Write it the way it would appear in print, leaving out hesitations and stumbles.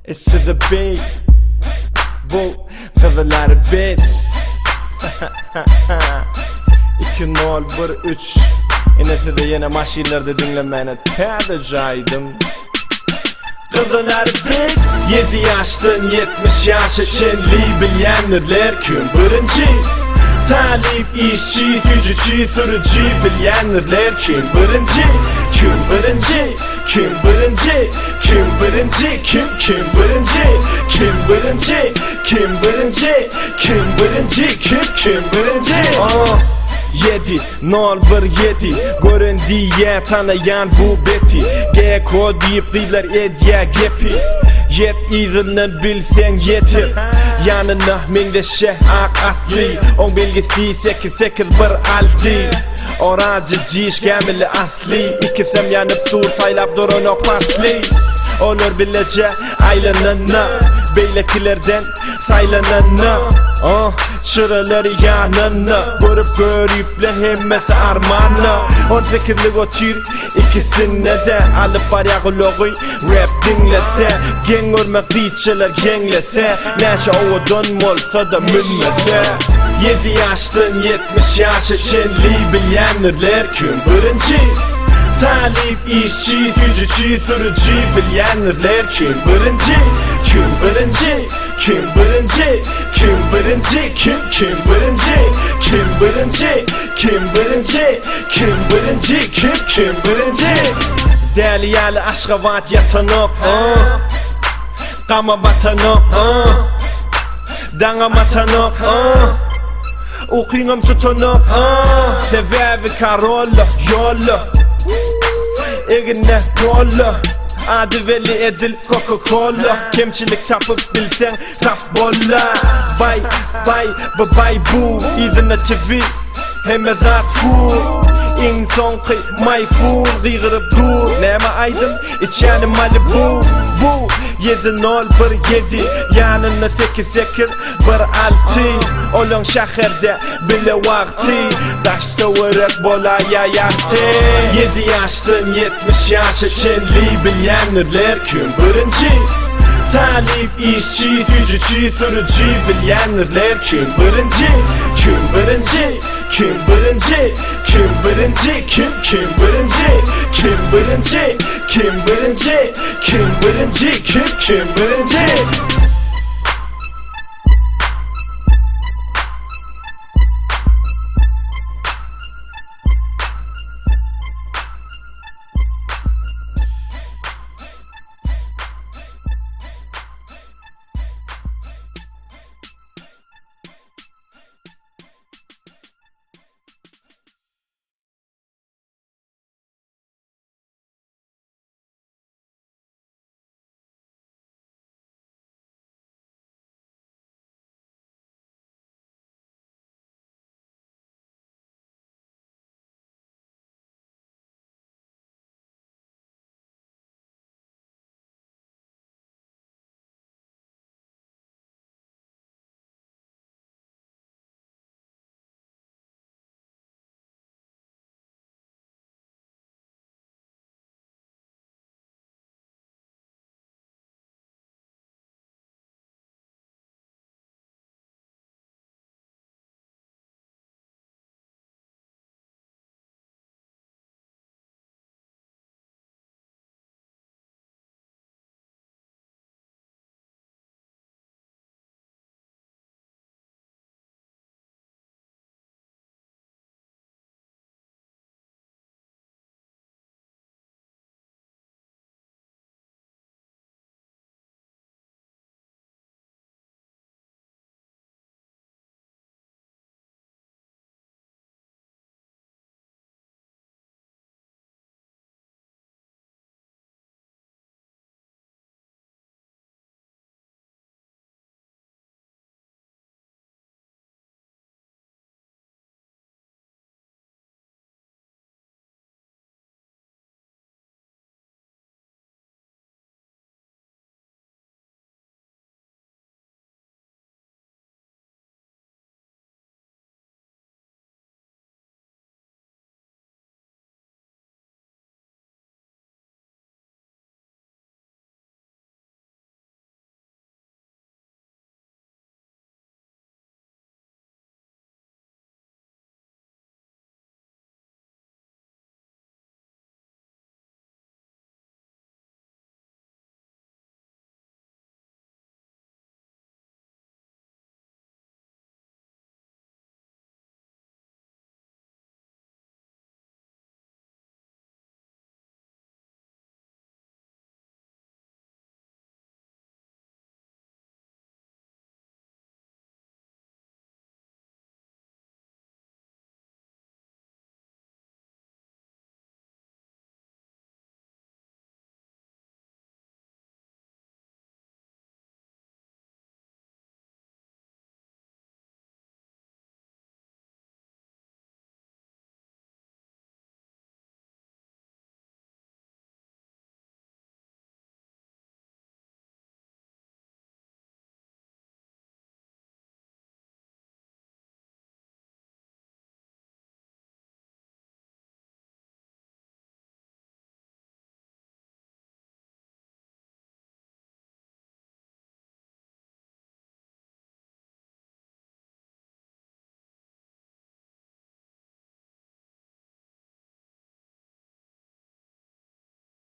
It's to the beat. Bu kızıları bitch. 2-0-1-3. Yine de yine maşinlerde dinlemene tedacaydım. Kızıları bitch. 7 yaştan 70 yaşa çenli bilyenlerler kim birinci. Talip, işçi, gücücü, sürücü bilyenlerler kim birinci. Kim birinci, kim birinci, kim birinci, kim birinci, kim birinci, kim birinci, kim birinci, kim birinci. 7-0-1-7 görün diye tanıyan bu beti. G-ko deyip kıylar edye gepi. Yet izini bilsen yetir. Yanına mendeşe ak atli. On bilgisi 8-8-1-6. Oracı ciş gemili asli. İkisem yanıp dur saylap durun o pasli. Olur bilece aylanana. Beylekilerden saylanana. Şuraları yanına. Görüp görüple hemmesi armana. 18'lik o tür ikisine de alıp var ya logoy rap dinlese. Gen örmek diyeceler genlese. Neşe o dönmolsa da münmese. 7 yaştan 70 yaşa çenli bilyenlerler kim birinci. Talip, işçi, gücücü, sürücü bilyenlerler kim birinci. Kim birinci, kim birinci, kim birinci, kim birinci, kim birinci, kim birinci, kim birinci, kim birinci. Değerli yerli aşkavat yatanıp Kama batanıp Dana matanıp Okuyunum tutunup Sebebi karolla, yolla Egine yolla Adı veli edil Coca-Cola. Kemçilik tapıp bilsen tap bolla. Bay bu İzine TV Hem zat fu İnsan kıy mayfur Dıyırıp dur Neme aydım İçyanı Malibu Bu 7-0-1-7 Yanına 8-8-1-6 Olan şehirde bile vakti Daşta vırık bolaya yaktı. 7 yaştan 70 yaşa çenli bilyenlerler kim birinci. Talip, işçi, gücücü, sürücü bilyenlerler kim birinci. Kim birinci, kim birinci, kim birinci, kim birinci, kim birinci, kim birinci, kim birinci, kim birinci.